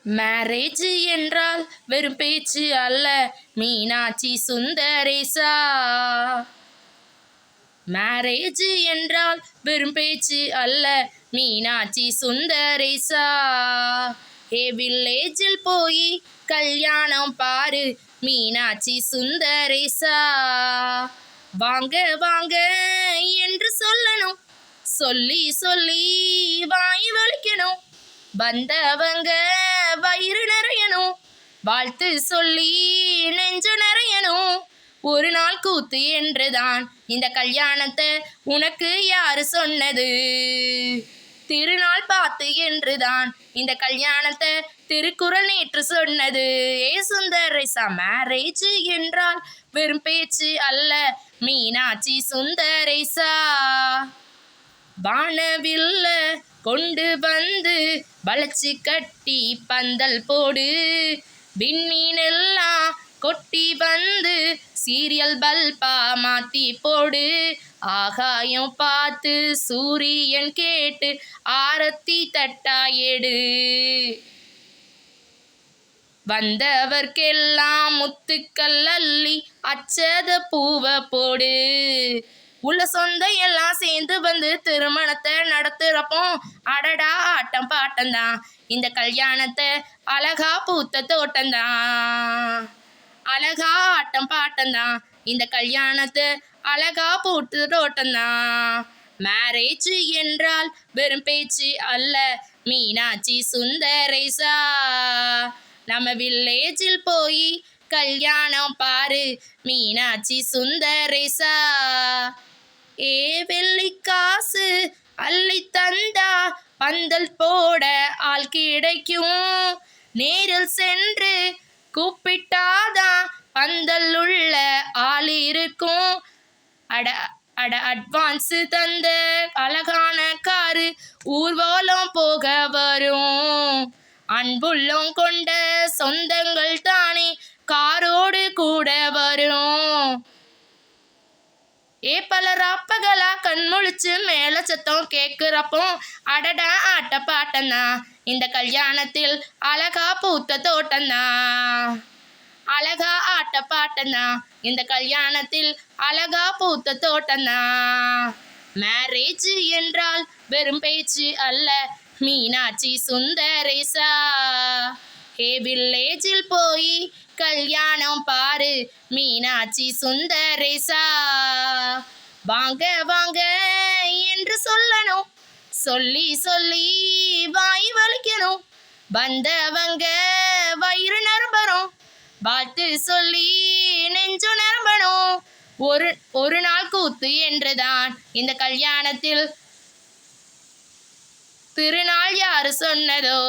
Marriage என்றால் வெறும் பேச்சு அல்ல மீனாட்சி சுந்தரேசா. மேரேஜ் என்றால் வெறும் பேச்சு அல்ல மீனாட்சி சுந்தரேசா. வில்லேஜில் போய் கல்யாணம் பாரு மீனாட்சி சுந்தரேசா. வாங்க வாங்க என்று சொல்லணும், சொல்லி சொல்லி வாய் வலிக்கணும், வந்தவங்க வயிறு நிறையணும், வாழ்த்து சொல்லி நெஞ்சு நிறையணும். ஒரு நாள் கூத்து என்றுதான் இந்த கல்யாணத்தை உனக்கு யாரு சொன்னது? திருநாள் பார்த்து என்றுதான் இந்த கல்யாணத்தை திருக்குறள் நேற்று சொன்னது. சுந்தரேசா. மேரேஜ் என்றால் வெறும் பேச்சு அல்ல மீனாட்சி சுந்தரேசா. வானவில்ல கொண்டு வந்து வளைச்சு கட்டி பந்தல் போடு, விண்மீனெல்லாம் கொட்டி வந்து சீரியல் பல்பா மாத்தி போடு, ஆகாயம் பார்த்து சூரியன் கேட்டு ஆரத்தி தட்டாயெடு, வந்தவர்க்கெல்லாம் முத்துக்கள் அள்ளி அச்சத பூவை போடு. உள்ள சொந்தம் எல்லாம் சேர்ந்து வந்து திருமணத்தை நடத்துறப்போ அடடா ஆட்டம் பாட்டம்தான் இந்த கல்யாணத்தை அழகா பூத்த தோட்டம்தான். அழகா ஆட்டம் பாட்டம்தான் இந்த கல்யாணத்தை அழகா பூத்த தோட்டம்தான். மேரேஜ் என்றால் வெறும் பேச்சு அல்ல மீனாட்சி சுந்தரேசா. நம்ம வில்லேஜில் போய் கல்யாணம் பாரு மீனாட்சி சுந்தரேசா. வெள்ளி காசு அள்ளி தந்தா பந்தல் போட ஆள் கிடைக்கும், நேரில் சென்று கூப்பிட்டாதான் பந்தல் உள்ள ஆள் இருக்கும். அட அட்வான்ஸ் தந்த அழகான காரு ஊர்வலம் போக வரும், அன்புள்ளம் கொண்ட சொந்தங்கள் தானே காரோடு கூட வரும். பலராப்பகலா கண்முழிச்சு மேல சத்தம் கேட்குறப்போ அடடா ஆட்ட பாட்டம்தான் இந்த கல்யாணத்தில் அழகா பூத்த தோட்டம்தான். அழகா ஆட்ட பாட்டம்தான் இந்த கல்யாணத்தில் அழகா பூத்த தோட்டம்தான். மேரேஜ் என்றால் வெறும் பேச்சு அல்ல மீனாட்சி சுந்தரேசா. வில்லேஜில் போய் கல்யாணம் பாரு மீனாட்சி சுந்தரேசா. வாங்க வாங்க என்று சொல்லணும், சொல்லி சொல்லி வாய் வலிக்கணும், வந்தவங்க வயிறு நிரம்பணும், வாழ்த்து சொல்லி நெஞ்சு நிரம்பணும். ஒரு நாள் கூத்து என்றுதான் இந்த கல்யாணத்தில் திருநாள் யாரு சொன்னதோ?